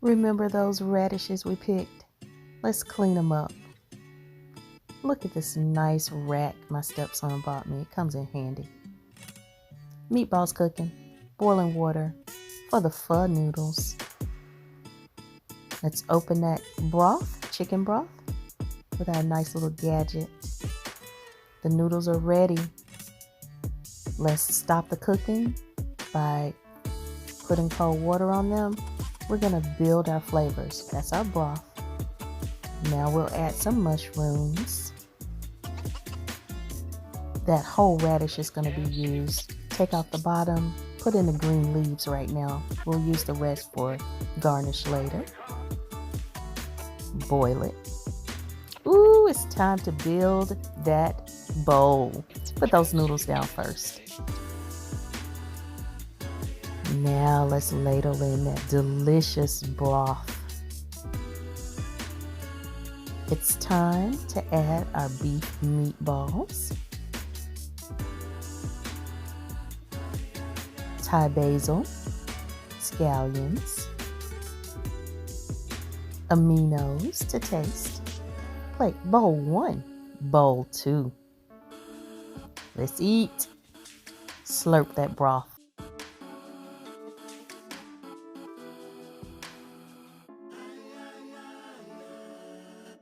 Remember those radishes we picked? Let's clean them up. Look at this nice rack my stepson bought me. It comes in handy. Meatballs cooking, boiling water for the pho noodles. Let's open that broth, chicken broth, with our nice little gadget. The noodles are ready. Let's stop the cooking by putting cold water on them. We're gonna build our flavors. That's our broth. Now we'll add some mushrooms. That whole radish is gonna be used. Take out the bottom, put in the green leaves right now. We'll use the rest for garnish later. Boil it. Ooh, it's time to build that bowl. Put those noodles down first. Now let's ladle in that delicious broth. It's time to add our beef meatballs. Thai basil, scallions, aminos to taste. Plate bowl 1, bowl 2. Let's eat. Slurp that broth.